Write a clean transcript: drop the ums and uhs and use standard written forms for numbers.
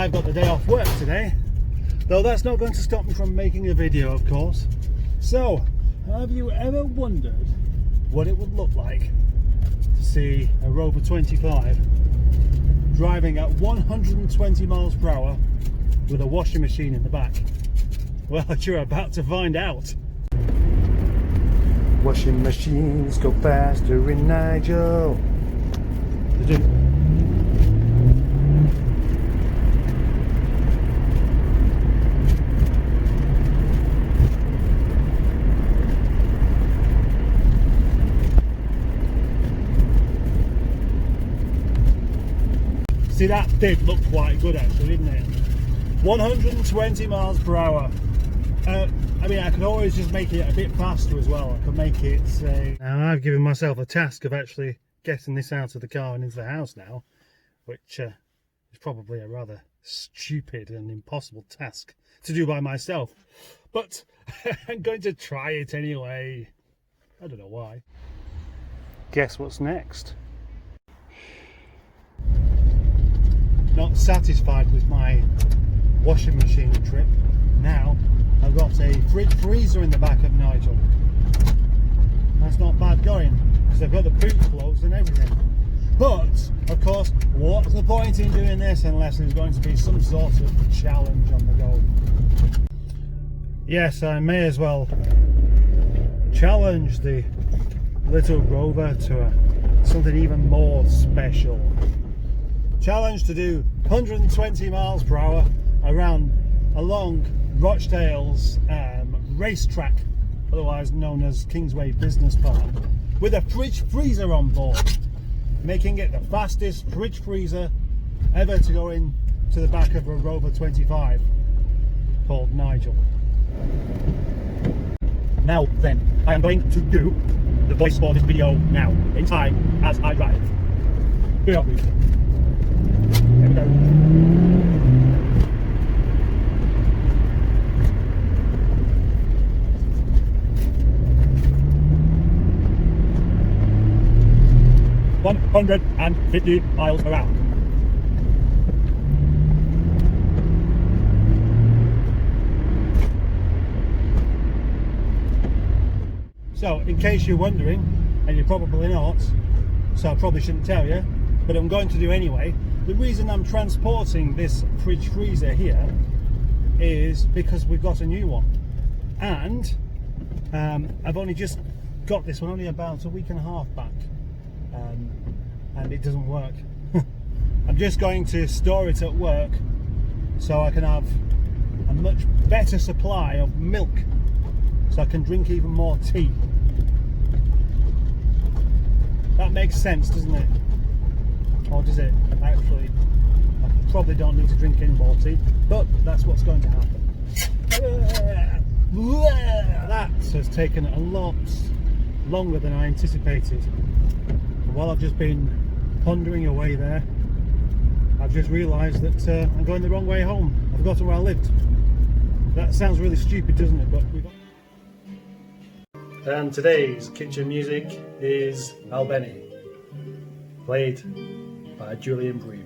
I've got the day off work today, though that's not going to stop me from making a video, of course. So, have you ever wondered what it would look like to see a Rover 25 driving at 120 miles per hour with a washing machine in the back? Well, you're about to find out. Washing machines go faster in Nigel. They do. See, that did look quite good actually, didn't it? 120 miles per hour. I mean, I could always just make it a bit faster as well. I could make it, say... Now, I've given myself a task of actually getting this out of the car and into the house now, which is probably a rather stupid and impossible task to do by myself. But I'm going to try it anyway. I don't know why. Guess what's next? Not satisfied with my washing machine trip. Now I've got a fridge freezer in the back of Nigel. That's not bad going, because I've got the boot closed and everything. But of course, what's the point in doing this unless there's going to be some sort of challenge on the go? Yes, I may as well challenge the little Rover to something even more special. Challenge to do 120 miles per hour along Rochdale's racetrack, otherwise known as Kingsway Business Park, with a fridge freezer on board, making it the fastest fridge freezer ever to go in to the back of a Rover 25 called Nigel. Now then, I am going to do the voice for this video now, in time as I drive. Here we go. 150 miles per hour. So, in case you're wondering, and you're probably not, so I probably shouldn't tell you, but I'm going to do anyway. The reason I'm transporting this fridge freezer here is because we've got a new one, and I've only just got this one only about a week and a half back, and it doesn't work. I'm just going to store it at work so I can have a much better supply of milk, so I can drink even more tea. That makes sense, doesn't it? Or does it? Actually, I probably don't need to drink any more tea, but that's what's going to happen. That has taken a lot longer than I anticipated. While I've just been pondering away there, I've just realised that I'm going the wrong way home. I've forgotten where I lived. That sounds really stupid, doesn't it? But we've got... And today's kitchen music is Albeni, played by Julian Breed.